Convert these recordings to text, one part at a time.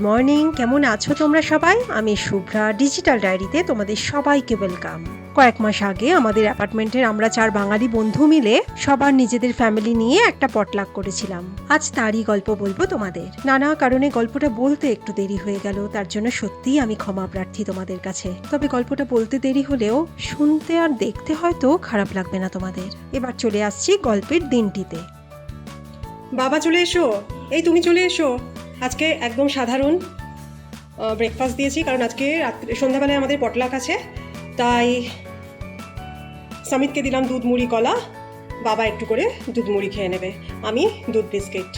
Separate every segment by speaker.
Speaker 1: Morning, কেমন আছো তোমরা সবাই? আমি শুভ্রা, ডিজিটাল ডায়েরিতে তোমাদের সবাইকে ওয়েলকাম। কয়েক মাস আগে আমাদের অ্যাপার্টমেন্টের আমরা 4 বাঙালি বন্ধু মিলে সবার নিজেদের ফ্যামিলি নিয়ে একটা পটলাক করেছিলাম। আজ তারই গল্প বলবো তোমাদের। নানা কারণে গল্পটা বলতে একটু দেরি হয়ে গেল, তার জন্য সত্যিই আমি ক্ষমা প্রার্থী তোমাদের কাছে। তবে গল্পটা বলতে দেরি হলেও শুনতে আর দেখতে হয়তো খারাপ লাগবে না তোমাদের। এবার চলে আসছি গল্পের দিনটিতে।
Speaker 2: বাবা চলে এসো, এই তুমি চলে এসো। আজকে একদম সাধারণ ব্রেকফাস্ট দিয়েছি, কারণ আজকে সন্ধ্যাবেলায় আমাদের পটলাক আছে। তাই সমিতকে দিলাম দুধ মুড়ি কলা, বাবা একটু করে দুধ মুড়ি খেয়ে নেবে, আমি দুধ বিস্কিট।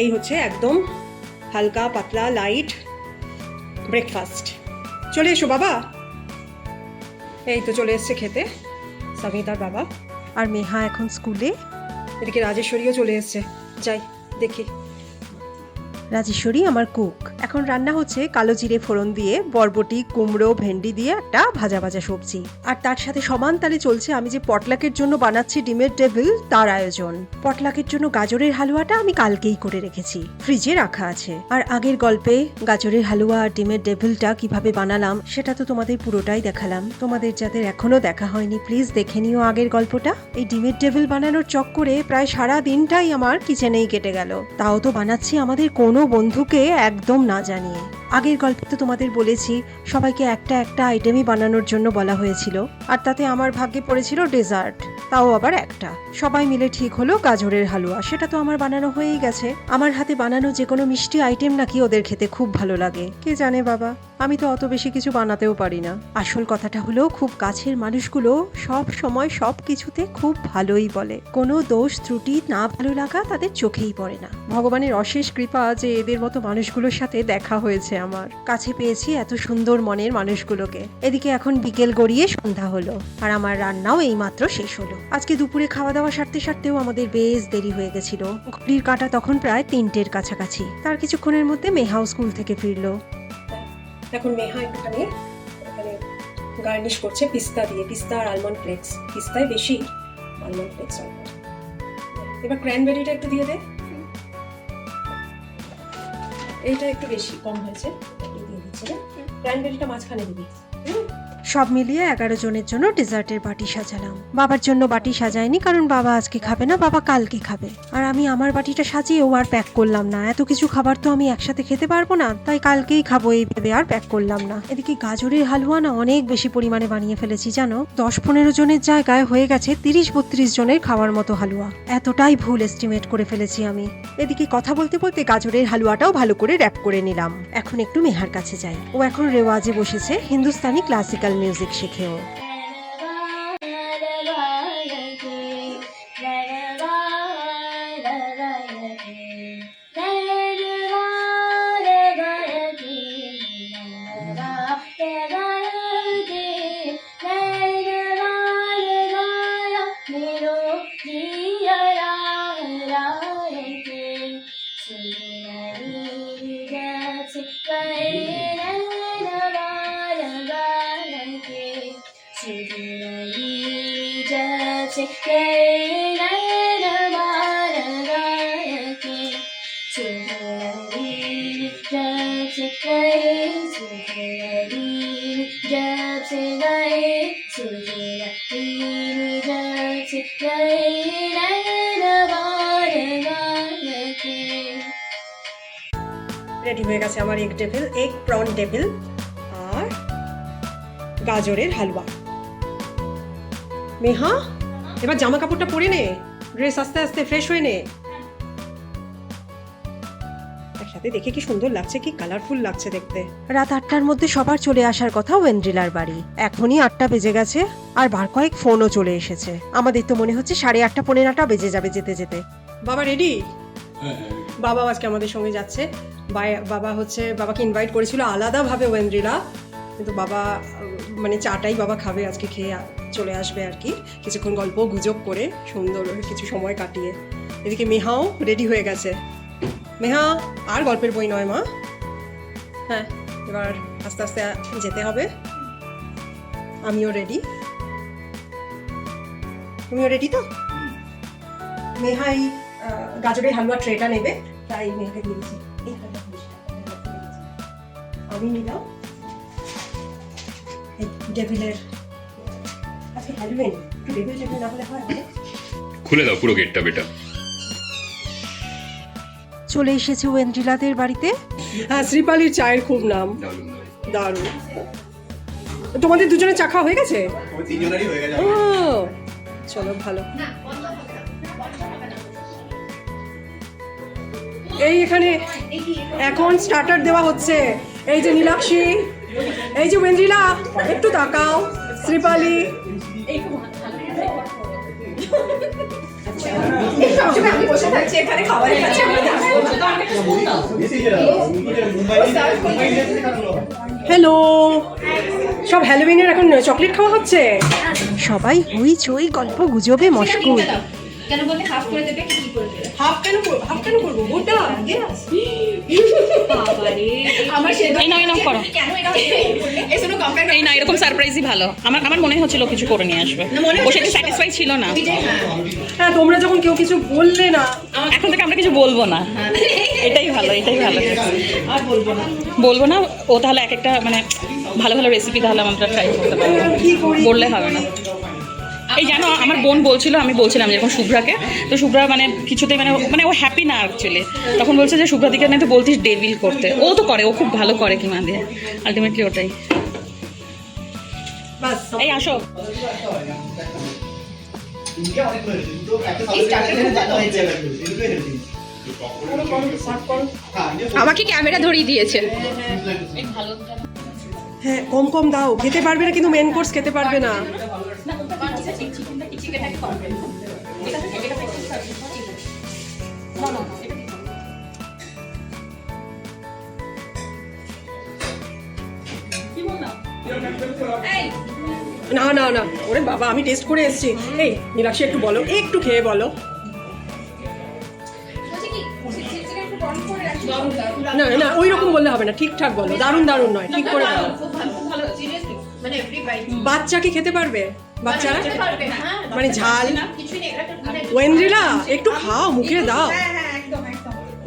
Speaker 2: এই হচ্ছে একদম হালকা পাতলা লাইট ব্রেকফাস্ট। চলে এসো বাবা। এই তো চলে এসছে খেতে সমিত আর বাবা।
Speaker 1: আর মেহা এখন স্কুলে।
Speaker 2: এদিকে রাজেশ্বরীও চলে এসছে, যাই দেখি।
Speaker 1: রাজেশ্বরী আমার কুক। এখন রান্না হচ্ছে কালো জিরে ফোড়ন দিয়ে বরবটি, কুমড়ো, ভেন্ডি দিয়ে একটা ভাজা ভাজা সবজি। আর তার সাথে সমান তালে চলছে আমি যে পটলাকের জন্য বানাচ্ছি ডিমের ডেভিল, তার আয়োজন। পটলাকের জন্য গাজরের হালুয়াটা আমি কালকেই করে রেখেছি, ফ্রিজে রাখা আছে। আর আগের গল্পে গাজরের হালুয়া আর ডিমের ডেভিলটা কিভাবে বানালাম সেটা তো তোমাদের পুরোটাই দেখালাম। তোমাদের যাদের এখনো দেখা হয়নি প্লিজ দেখে নিও আগের গল্পটা। এই ডিমের ডেভিল বানানোর চক্করে প্রায় সারা দিনটাই আমার কিচেনেই কেটে গেল। তাও তো বানাচ্ছি আমাদের কোনো বন্ধুকে একদম না জানিয়ে। আগের গল্পে তো তোমাদের বলেছি সবাইকে একটা একটা আইটেমই বানানোর জন্য বলা হয়েছিল, আর তাতে আমার ভাগ্যে পড়েছিল ডেজার্ট, তাও আবার একটা। সবাই মিলে ঠিক হলো গাজরের হালুয়া, সেটা তো আমার বানানো হয়েই গেছে। আমার হাতে বানানো যে কোনো মিষ্টি আইটেম নাকি ওদের খেতে খুব ভালো লাগে, কে জানে বাবা, আমি তো অত বেশি কিছু বানাতেও পারি না। আসল কথাটা হলো খুব কাছের মানুষগুলো সব সময় সব কিছুতে খুব ভালোই বলে, কোনো দোষ ত্রুটি না ভালো লাগা তাদের চোখেই পড়ে না। ভগবানের অশেষ কৃপা যে এদের মতো মানুষগুলোর সাথে দেখা হয়েছে আমার। কাছে পেয়েছি এত সুন্দর মনের মানুষগুলোকে। এদিকে এখন বিকেল গড়িয়ে সন্ধ্যা হলো, আর আমার রান্নাও এইমাত্র শেষ হলো। আজকে দুপুরে খাওয়া দাওয়া সারতেও আমাদের বেশ দেরি হয়ে গেছিল। ঘড়ির কাঁটা তখন প্রায় 3টের কাছাকাছি। তার কিছুক্ষণের মধ্যে মেহাও স্কুল থেকে ফিরলো।
Speaker 2: এখন মেহা একটুখানি এখানে গার্নিশ করছে পিস্তা দিয়ে, পিস্তা আর আলমন্ড ফ্লেক্স। পিস্তায় বেশি, আলমন্ড ফ্লেক্স অল্প। এবার ক্র্যানবেরিটা একটু দিয়ে দে, এইটা একটু বেশি কম হয়েছে, একটু দিয়ে দিচ্ছি রে। ক্র্যানবেরিটা মাঝখানে দিবি।
Speaker 1: সব মিলিয়ে 11 জনের জন্য ডেজার্টের বাটি সাজালাম। বাবার জন্য বাটি সাজাইনি, কারণ বাবা আজকে খাবে না, বাবা কালকে খাবে। আর আমি আমার বাটিটা সাজিয়েও আর প্যাক করলাম না, এত কিছু খাবার তো আমি একসাথে খেতে পারবো না, তাই কালকেই খাবো এই ভেবে আর প্যাক করলাম না। এদিকে গাজরের হালুয়া না অনেক বেশি পরিমাণে বানিয়ে ফেলেছি জানো, 10-15 জনের জায়গায় হয়ে গেছে 30-32 জনের খাওয়ার মতো হালুয়া। এতটাই ভুল এস্টিমেট করে ফেলেছি আমি। এদিকে কথা বলতে বলতে গাজরের হালুয়াটাও ভালো করে র্যাপ করে নিলাম। এখন একটু মেহার কাছে যাই, ও এখন রেওয়াজে বসেছে, হিন্দুস্তানি ক্লাসিক্যাল মিউজিক শেখেও।
Speaker 2: রেডি হয়ে গেছে আমার egg devil, egg prawn devil আর গাজরের হালুয়া। মেহা এবার জামা কাপড়টা পরে নে, ড্রেস আস্তে আস্তে ফ্রেশ হয়ে নে। একসাথে দেখে কি সুন্দর লাগছে, কি কালারফুল লাগছে দেখতে।
Speaker 1: রাত 8টার মধ্যে সবার চলে আসার কথা ওয়েন্ড্রিলার বাড়ি। এখনই 8টা বেজে গেছে, আর বার কয়েক ফোনও চলে এসেছে। আমাদের তো মনে হচ্ছে 8:30 পৌনে 9টা বেজে যাবে যেতে যেতে।
Speaker 2: বাবা রেডি? বাবা আজকে আমাদের সঙ্গে যাচ্ছে। বাবা হচ্ছে, বাবাকে ইনভাইট করেছিল আলাদাভাবে ওয়েন্ড্রিলা, কিন্তু বাবা মানে চাটাই বাবা খাবে আজকে, খেয়ে চলে আসবে আর কি, কিছুক্ষণ গল্প গুজব করে সুন্দর কিছু সময় কাটিয়ে। এদিকে মেহাও রেডি হয়ে গেছে। মেহা আর গল্পের বই নয় মা, হ্যাঁ এবার আস্তে আস্তে যেতে হবে। আমিও রেডি, তুমিও রেডি তো? মেহাই গাজরের হালুয়া ট্রেটা নেবে, তাই মেয়েকে দিয়েছি। আমি নিলাম ডেভিলের আজকে হ্যালোউইন, একটু ডেভিল না হলে হয়?
Speaker 3: খুলে দাও পুরো গেটটা বেটা।
Speaker 1: চলে এসেছে ওয়েন্দ্রিলাদের বাড়িতে।
Speaker 2: হ্যাঁ, শ্রীপালির চায়ের খুব নাম, দারুণ। তোমাদের দুজনের চা খাওয়া হয়ে গেছে? ও চলো ভালো। এই এখানে এখন স্টার্টার দেওয়া হচ্ছে। এই যে নীলাক্ষী, এই যে ওয়েন্দ্রিলা, একটু তাকাও। শ্রীপালি, হ্যালো। সব হ্যালোউইনের এখন চকলেট খাওয়া হচ্ছে।
Speaker 1: সবাই হইচই গল্প গুজবে মশগুল।
Speaker 4: কেন বলতে হাফ করে দেবে কি করে দেবে?
Speaker 2: হাফ কেন করবো? গোটা
Speaker 4: বাবারে আমার সে
Speaker 5: এই নাও করো।
Speaker 4: কেন এটা এই শুনো কম্পেয়ার
Speaker 5: এই না, এরকম সারপ্রাইজই ভালো। আমার মনে হচ্ছিল কিছু করে নিয়ে আসবে, ও সেটা স্যাটিসফাই ছিল না।
Speaker 2: হ্যাঁ, তোমরা যখন কেউ কিছু বললে না,
Speaker 5: এখন থেকে আমরা কিছু বলবো না, এটাই ভালো।
Speaker 4: আর
Speaker 5: বলবো না। ও তাহলে এক একটা মানে ভালো ভালো রেসিপি তাহলে আমরা ট্রাই করতে পারবো,
Speaker 2: কি করি?
Speaker 5: বললে হবে না। এই জানো, আমার বোন বলছিল, আমি বলছিলাম যেরকম শুভ্রাকে, তো শুভ্রা মানে কিছুতেই মানে ও হ্যাপি না অ্যাকচুয়ালি। তখন বলছে যে শুভ্রা দিকে না তো বলতিস ডেভিল করতে। ও তো করে, ও খুব ভালো করে কিমা দিয়ে, আলটিমেটলি ওটাই।
Speaker 2: বাস
Speaker 5: এই আসো।
Speaker 4: আমাকে ক্যামেরা ধরিয়ে দিয়েছে।
Speaker 2: হ্যাঁ, কম দাও, খেতে পারবে না কিন্তু মেন কোর্স খেতে পারবে না। না ওরে বাবা, আমি টেস্ট করে এসেছি। এই নীলাক্ষী, একটু বলো, একটু খেয়ে বলো। না ওই রকম বললে হবে না, ঠিকঠাক বলো। দারুণ নয়, ঠিক করে বলো। বাচ্চা কি খেতে পারবে? বাচ্চারা মানে ঝাল? ওয়েন্দ্রিলা, একটু খাও, মুখে দাও,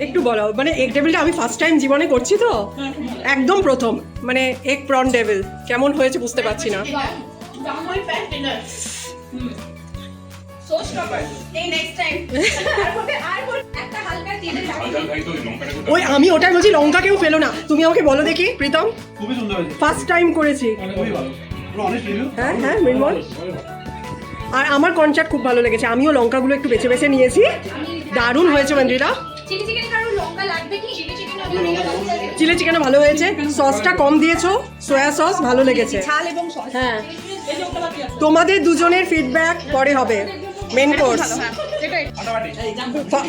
Speaker 2: একটু বলো। মানে এগ ডেভিলটা আমি ফার্স্ট টাইম জীবনে করছি তো, একদম প্রথম। মানে এগ প্রন ডেভিল কেমন হয়েছে বুঝতে পারছি না। ওই আমি ওটাই বলছি, লঙ্কা কেউ ফেলো না। তুমি আমাকে বলো দেখি প্রীতম।
Speaker 6: খুবই সুন্দর হয়েছে,
Speaker 2: ফার্স্ট টাইম করেছি।
Speaker 6: খুবই ভালো, পুরো অনেস্ট রিভিউ।
Speaker 2: হ্যাঁ মিনমল। আর আমার কনসার্ট খুব ভালো লেগেছে। আমিও লঙ্কাগুলো একটু বেছে বেছে নিয়েছি। দারুণ হয়েছে ওয়েন্দ্রিলা।
Speaker 4: চিলি চিকেন কারো লঙ্কা লাগবে কি?
Speaker 2: চিলি চিকেনও ভালো হয়েছে। সসটা কম দিয়েছো, সয়া সস ভালো লেগেছে।
Speaker 4: ঝাল এবং সস।
Speaker 2: হ্যাঁ, তোমাদের দুজনের ফিডব্যাক পরে হবে। মেন কোর্স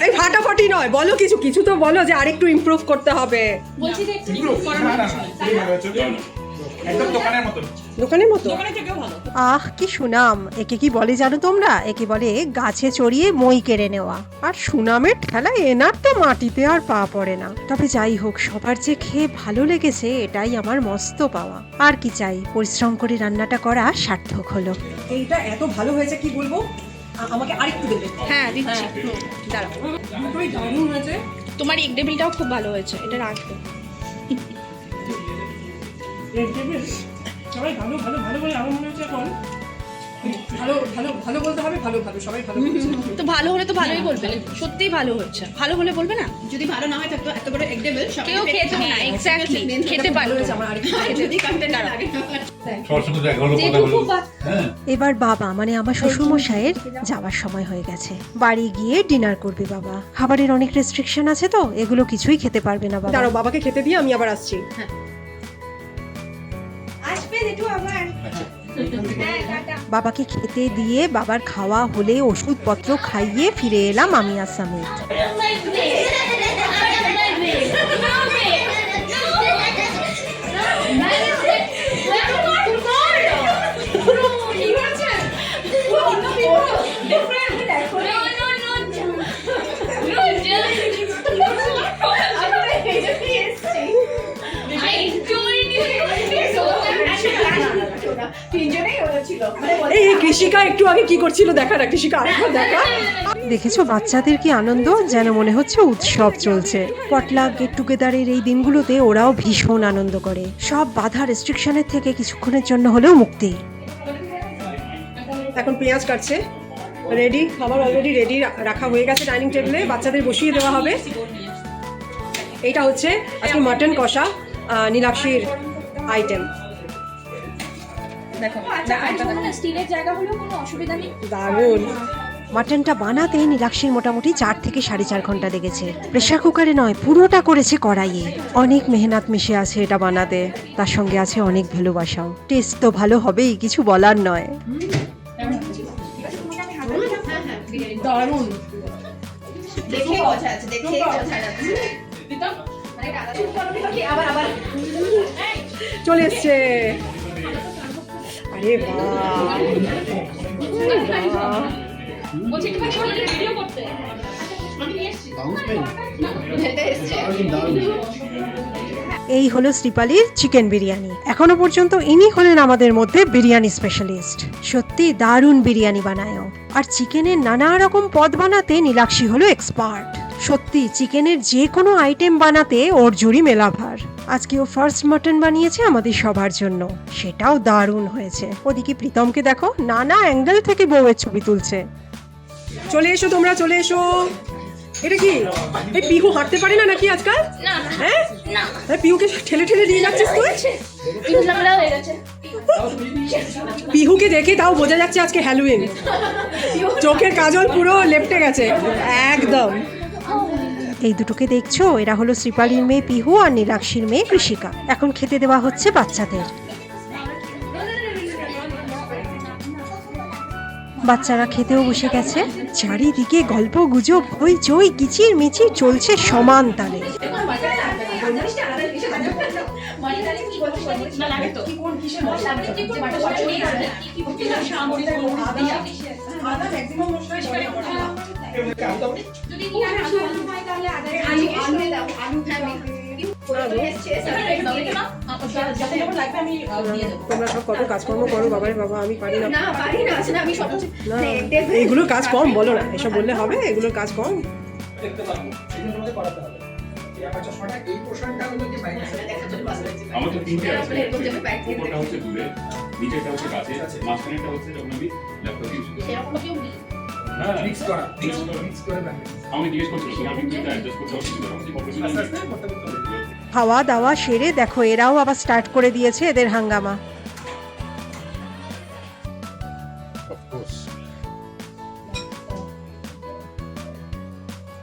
Speaker 2: এই ফাটাফাটি নয়, বলো কিছু তো বলো যে আরেকটু ইমপ্রুভ করতে হবে।
Speaker 4: বলছি যে একটু
Speaker 6: একদম দোকানের মতো।
Speaker 2: দোকানের মতো।
Speaker 1: আহ কি সুনাম! একে কি বলে জানো তোমরা? একে বলে গাছে চড়িয়ে মই কেড়ে নেওয়া। আর সুনামের ঠেলায় এনার তো মাটিতে আর পা পড়ে না। তবে যাই হোক, সবার যে খেয়ে ভালো লেগেছে এটাই আমার মস্ত পাওয়া। আর কি চাই, পরিশ্রম করে রান্নাটা করা সার্থক হলো।
Speaker 2: এইটা এত ভালো হয়েছে কি বলবো। আমাকে আরেকটু দেবে?
Speaker 4: হ্যাঁ দিচ্ছি, দাঁড়াও।
Speaker 2: দুটোই দারুণ হয়েছে।
Speaker 4: তোমার এগ ডেভিলটাও খুব ভালো হয়েছে, এটা রাখবে।
Speaker 2: সবাই ভালো বলে আমার মনে হচ্ছে এখন ভালো বলতে হবে। ভালো সবাই ভালো বলছে।
Speaker 4: তো ভালো হলে তো ভালোই বলবে, সত্যিই ভালো হয়েছে। ভালো হলে বলবে না?
Speaker 7: যদি ভালো না হয় থাকতো এত বড় এগ ডেভিল
Speaker 4: কেউ খেত না। এক্স্যাক্টলি, খেতে পারলো
Speaker 2: হয়েছে
Speaker 4: না।
Speaker 2: আমার আরেকটু।
Speaker 7: যদি কন্টেন্ট লাগে
Speaker 1: এবার বাবা মানে আমার শ্বশুরমশাইয়ের যাওয়ার সময় হয়ে গেছে। বাড়ি গিয়ে ডিনার করবে বাবা। খাবারের অনেক রেস্ট্রিকশন আছে তো, এগুলো কিছুই খেতে পারবে না বাবা।
Speaker 2: দাঁড়াও, বাবাকে খেতে দিয়ে আমি আবার আসছি।
Speaker 4: আসবে একটু আবার।
Speaker 1: বাবাকে খেতে দিয়ে বাবার খাওয়া হলে ওষুধপত্র খাইয়ে ফিরে এলাম আমি আসামে।
Speaker 2: এই কৃষিকা একটু আগে কি করছিল দেখা না, কৃষিকা আরেকবার দেখা।
Speaker 1: দেখেছো বাচ্চাদের কি আনন্দ, যেন মনে হচ্ছে উৎসব চলছে। পটলাক গেট টুগেদারের এই দিনগুলোতে ওরাও ভীষণ আনন্দ করে। সব বাধা রেস্ট্রিকশনের থেকে কিছুক্ষণের জন্য হলেও মুক্তি।
Speaker 2: এখন পেঁয়াজ কাটছে, রেডি, খাবার অলরেডি রেডি রাখা হয়ে গেছে ডাইনিং টেবিলে, বাচ্চাদের বসিয়ে দেওয়া হবে। এইটা হচ্ছে আজকে মাটন কষা, নীলাক্ষীর আইটেম।
Speaker 4: দেখো স্টিলের জায়গা হলেও কোনো অসুবিধা নেই।
Speaker 2: দারুণ।
Speaker 1: মাটনটা বানাতে নীলাক্ষীর মোটামুটি 4 থেকে 4.5 ঘন্টা লেগেছে। প্রেসার কুকারে নয়, পুরোটা করেছে কড়াইয়ে। অনেক মেহনত মিশে আছে এটা বানাতে, তার সঙ্গে আছে অনেক ভালোবাসাও। টেস্ট তো ভালো হবেই, কিছু বলার নয়।
Speaker 2: দারুণ।
Speaker 7: দেখেই বোঝা যাচ্ছে, দেখেই বোঝা যাচ্ছে। আবার
Speaker 2: চলে এসছে। আরে বাহ,
Speaker 1: এই হলো শ্রীপালির চিকেন বিরিয়ানি। এখনো পর্যন্ত ইনি হলেন আমাদের মধ্যে বিরিয়ানি স্পেশালিস্ট। সত্যি দারুণ বিরিয়ানি বানায়ও। আর চিকেনের নানা রকম পদ বানাতে নীলাক্ষী হলো এক্সপার্ট। সত্যি চিকেনের যে কোনো আইটেম বানাতে ওর জুড়ি মেলাভার। আজকে ও ফার্স্ট মাটন বানিয়েছে আমাদের সবার জন্য, সেটাও দারুণ হয়েছে। ওদিকে প্রীতমকে দেখো, নানা অ্যাঙ্গেল থেকে বউয়ের ছবি তুলছে।
Speaker 2: চলে এসো তোমরা, চলে এসো। এটা কি এই পিহু হাঁটতে পারে না নাকি আজকাল? হ্যাঁ, পিহুকে ঠেলে ঠেলে দিয়ে যাচ্ছিস তুই? পিহুকে দেখে তাও বোঝা যাচ্ছে আজকে হ্যালোউইন। চোখের কাজল পুরো লেপটে গেছে একদম।
Speaker 1: এই দুটোকে দেখছো, এরা হলো শ্রীপালির মেয়ে পিহু আর নীলাক্ষীর মেয়ে কৃষিকা। এখন খেতে দেওয়া হচ্ছে বাচ্চাদের। বাচ্চারা খেতেও বসে গেছে। চারিদিকে গল্প গুজব হইচই কিচির মিচির চলছে সমান তালে।
Speaker 2: তোমরা সব কত কাজকর্ম করো, বাবারে বাবা, আমি পারি না।
Speaker 7: না পারি না, আসলে আমি সব
Speaker 2: না, এইগুলো কাজ কম বলো না, এসব বললে হবে? এগুলোর কাজ কম।
Speaker 6: দেখতে পারবো, এই জন্য আমাদের করাতে হবে। এই আবার চশমাটা এই পোর্শনটা হলো কি বাইরে
Speaker 3: আমার তো 3টে আছে। উপরটা হচ্ছে দূরে, নিচেরটা হচ্ছে কাছে, মাঝখানেরটা হচ্ছে যখন আমি ল্যাপটপ ইউজ করি। হ্যাঁ,
Speaker 6: মিক্স করা, মিক্স করে রাখবে।
Speaker 3: আমি জিজ্ঞেস করছিলাম আমি কিন্তু অ্যাডজাস্ট করতে পারছি না, আমি কত
Speaker 6: আস্তে আস্তে করতে হবে।
Speaker 1: খাওয়া দাওয়া সেরে দেখো এরাও আবার স্টার্ট করে দিয়েছে এদের হাঙ্গামা।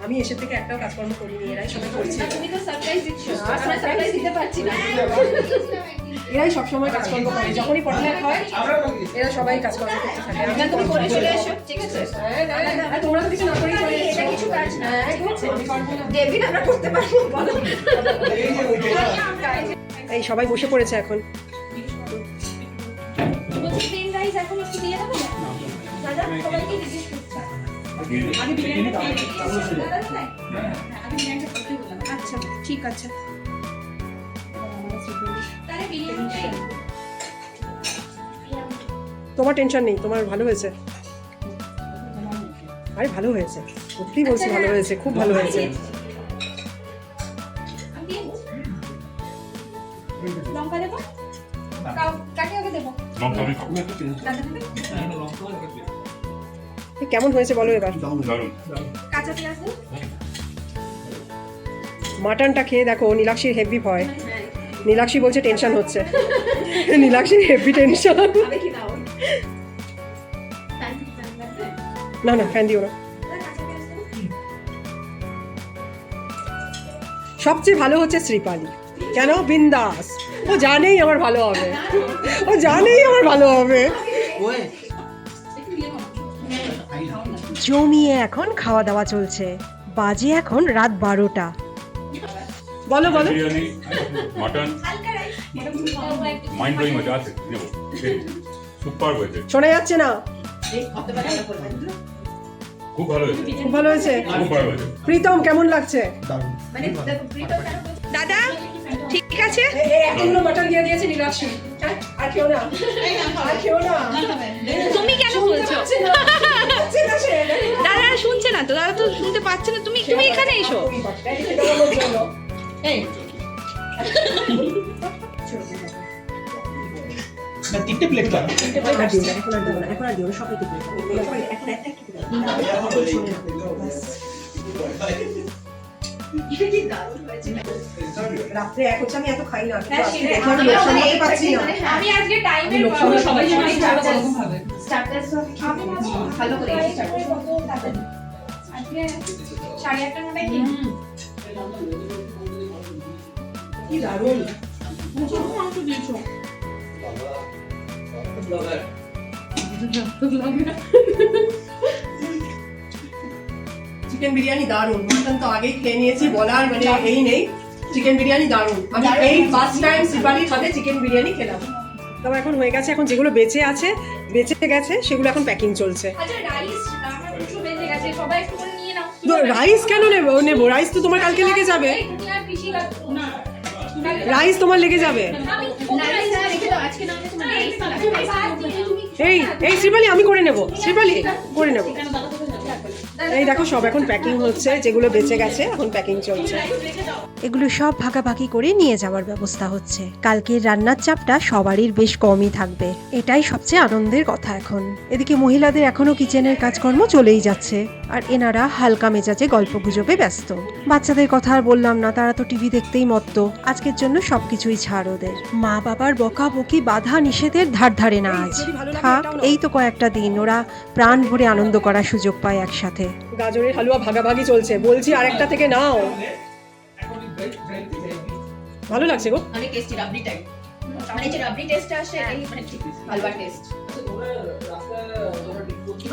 Speaker 2: আমি এসে থেকে একটাও কাজকর্ম করিনি, এরাই সবাই করছে।
Speaker 7: তুমি তো সারপ্রাইজ দিচ্ছ, আমরা সারপ্রাইজ দিতে পারছি না।
Speaker 2: এরাই সবসময় কাজকর্ম করে, যখনই পড়ালেখা হয় এরা সবাই কাজকর্ম করতে থাকে।
Speaker 7: না, তুমি করে চলে এসো, ঠিক আছে?
Speaker 2: আর তোমরা তো কিছু না করেই চলে
Speaker 7: এটা
Speaker 2: এসেছো।
Speaker 7: কিছু কাজ না,
Speaker 2: হ্যাঁ, ঠিক আছে, আমি পারবো না।
Speaker 7: ডেভিড আমরা করতে পারবো, বলো।
Speaker 2: এই সবাই বসে পড়েছে এখন।
Speaker 4: প্লেন রাইস এখন একটু দিয়ে দেবো দাদা, সবাইকে জিজ্ঞেস করছি।
Speaker 7: আচ্ছা ঠিক আছে।
Speaker 4: তাহলে বিরিয়ানিটাই
Speaker 2: তোমার টেনশন নেই, তোমার ভালো হয়েছে। আরে ভালো হয়েছে, সত্যি বলছি ভালো হয়েছে, খুব ভালো হয়েছে।
Speaker 4: আমি দিয়ে দেবো। লঙ্কা দেবো, কাকে আগে দেবো?
Speaker 3: লঙ্কা আমি খাবো।
Speaker 4: দাদা দেবে?
Speaker 2: কেমন হয়েছে বলো এবার?
Speaker 3: দারুণ।
Speaker 4: কাঁচা পেঁয়াজ দেবো?
Speaker 2: মাটনটা খেয়ে দেখো, নীলাক্ষীর হেভি ভয়। নীলাক্ষী বলছে টেনশন হচ্ছে। নীলাক্ষীর হেভি টেনশন।
Speaker 7: আমি কি দাও?
Speaker 2: না না, ফ্যান দিও না।
Speaker 4: কাঁচা পেঁয়াজ দেবো?
Speaker 2: সবচেয়ে ভালো হচ্ছে শ্রীপালি। কেন? বিন্দাস। ও জানেই আমার ভালো হবে, ও জানেই আমার ভালো হবে।
Speaker 1: জমিয়ে এখন খাওয়া দাওয়া চলছে। বাজে এখন রাত 12টা।
Speaker 2: বলো বলো।
Speaker 3: বিরিয়ানি, মাটন, মাইন্ড ব্লোয়িং হয়েছে, আছে নেবো। সুপার হয়েছে,
Speaker 2: শোনা যাচ্ছে না?
Speaker 3: খুব ভালো হয়েছে,
Speaker 2: খুব ভালো হয়েছে।
Speaker 3: খুব ভালো হয়েছে।
Speaker 2: প্রীতম কেমন লাগছে?
Speaker 7: মানে দেখো, প্রীতম কেন বলছে?
Speaker 4: দাদা ঠিক আছে?
Speaker 2: এতগুলো মাটন দিয়ে দিয়েছে নীলাক্ষী। আর খেও না, আর খেও না।
Speaker 4: তুমি কেন বলছো
Speaker 2: হচ্ছে না সে।
Speaker 4: দাদা শুনছে না তো, দাদা তো শুনতে পাচ্ছে না, তুমি তুমি এখানে এসো।
Speaker 2: ওই বাচ্চাটা খেতে দেওয়ার জন্য।
Speaker 4: এই
Speaker 6: না, তিনটে প্লেট দাও।
Speaker 2: এখন আর দিও না, এখন আর দিও না, এখন আর দিও না, সবাইকে দিও। এখন একটা একটা করে দাও। ব্যাস।
Speaker 7: এটা কি দারুণ হয়েছে।
Speaker 2: রাত্রে এক হচ্ছে আমি এত খাই না, কিন্তু
Speaker 7: হ্যাঁ,
Speaker 2: আজকে
Speaker 7: সেটাই।
Speaker 2: দেখলাম
Speaker 7: আমিও
Speaker 2: লোক
Speaker 7: মানে
Speaker 2: সামলাতে
Speaker 7: এই
Speaker 2: পারছি না।
Speaker 7: মানে
Speaker 4: আমি আজকে টাইমের
Speaker 2: লোক সামলাতে
Speaker 4: সবাই
Speaker 2: পারছি না।
Speaker 4: সবাই স্টার্টাস
Speaker 7: স্টার্টার্স ভালো করে স্টার্টার্স
Speaker 4: আজকে 8:30 নটায় কি
Speaker 2: কি দারুণ। চিকেন বিরিয়ানি দারুণ, মাটন তো আগেই খেয়ে নিয়েছি, বলার মানে এই নেই। চিকেন বিরিয়ানি দারুণ, আমি এই ফার্স্ট টাইম শিবালির সাথে চিকেন বিরিয়ানি খেলাম। তবে এখন হয়ে গেছে, এখন যেগুলো বেঁচে আছে বেঁচে গেছে সেগুলো এখন প্যাকিং চলছে।
Speaker 4: আচ্ছা রাইস আমার দুটো বেজে গেছে, সবাই একটু করে নিয়ে নাও।
Speaker 2: রাইস কেন নেবো? রাইস তো তোমার কালকে লেগে যাবে,
Speaker 4: এই, তুমি আর পিসি না
Speaker 2: রাইস তোমার লেগে যাবে।
Speaker 4: আমি
Speaker 7: নাইস রেখে দাও, আজকে না হলে তোমার নাইস লাগবে।
Speaker 2: এই শ্রীবালি আমি করে নেব, শ্রীবালি করে নেব। এই দেখো সব এখন প্যাকিং হচ্ছে, যেগুলো বেঁচে গেছে এখন প্যাকিং চলছে।
Speaker 1: এগুলো সব ভাগাভাগি করে নিয়ে যাওয়ার ব্যবস্থা হচ্ছে। কালকের রান্নার চাপটা সবারই বেশ কমই থাকবে, এটাই সবচেয়ে আনন্দের কথা এখন। এদিকে মহিলাদের এখনো কিচেনের কাজকর্ম চলেই যাচ্ছে, আর এনারা হালকা মেজাজে গল্পগুজবে ব্যস্ত। বাচ্চাদের কথা আর বললাম না, তারা তো টিভি দেখতেই মত্ত। আজকের জন্য সবকিছুই ছাড় ওদের। মা বাবার বকাবকি বাধা নিষেধের ধার ধারে না আজ। থাক, এই তো কয়েকটা দিন ওরা প্রাণ ভরে আনন্দ করার সুযোগ পায় একসাথে।
Speaker 2: গাজরের হালুয়া ভাগাভাগি চলছে, বলছি আরেকটা থেকে নাও। ভালো লাগছে গো।
Speaker 7: অনেক টেস্টি রাবড়ি টাইপ, মানে যে রাবড়ি টেস্ট আসে এই মানে ঠিক হালুয়া টেস্ট।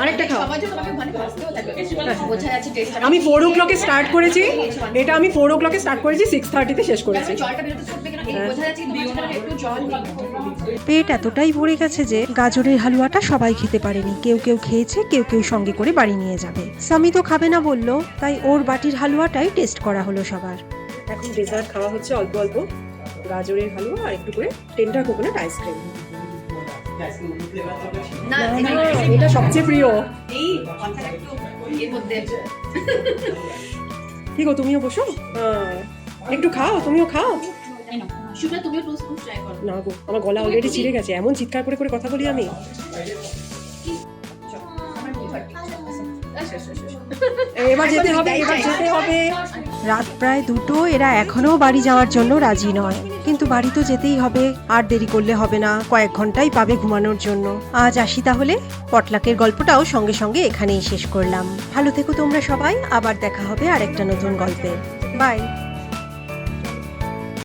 Speaker 2: আরেকটা খাও।
Speaker 7: সবার জন্য তোমাকে মানে ভাজতেও থাকবে, বোঝা যাচ্ছে টেস্ট।
Speaker 2: আমি 4 o'clock স্টার্ট করেছি, এটা আমি 4 o'clock স্টার্ট করেছি, 6:30 শেষ করেছি।
Speaker 7: জলটা বেরোতে থাকবে কেন, এই বোঝা যাচ্ছে তোমার জন্য একটু জল নেই।
Speaker 1: পেট এতটাই ভরে গেছে যে গাজরের হালুয়াটা সবাই খেতে পারেনি। কেউ কেউ খেয়েছে, কেউ কেউ সঙ্গে করে বাড়ি নিয়ে যাবে। সামি তো খাবে না বললো, তাই ওর বাটির হালুয়াটাই টেস্ট করা হলো সবার।
Speaker 2: এখন ডেজার্ট খাওয়া হচ্ছে অল্প অল্প, গাজরের হালুয়া আর একটু করে টেন্ডার কোকোনাট আইসক্রিম।
Speaker 7: না
Speaker 2: এটা সবচেয়ে প্রিয়।
Speaker 7: এই কথাটা একটু এর মধ্যে
Speaker 2: ঠিক গো, তুমিও বসো। একটু খাও, তুমিও খাও।
Speaker 7: শুভ্রা তুমিও টোস্ট ট্রাই করো।
Speaker 2: না গো, আমার গলা অলরেডি ছিঁড়ে গেছে, এমন চিৎকার করে করে কথা বলি আমি।
Speaker 7: আমার 2:30 আচ্ছা
Speaker 2: এবার যেতে হবে, এবার যেতে হবে।
Speaker 1: রাত প্রায় 2টো, এরা এখনো বাড়ি যাওয়ার জন্য রাজি নয়, কিন্তু বাড়ি তো যেতেই হবে, আর দেরি করলে হবে না, কয়েক ঘন্টাই পাবে ঘুমানোর জন্য। আজ আসি তাহলে, পটলাকের গল্পটাও সঙ্গে সঙ্গে এখানেই শেষ করলাম। ভালো থেকো তোমরা সবাই, আবার দেখা হবে আরেকটা নতুন গল্পে। বাই।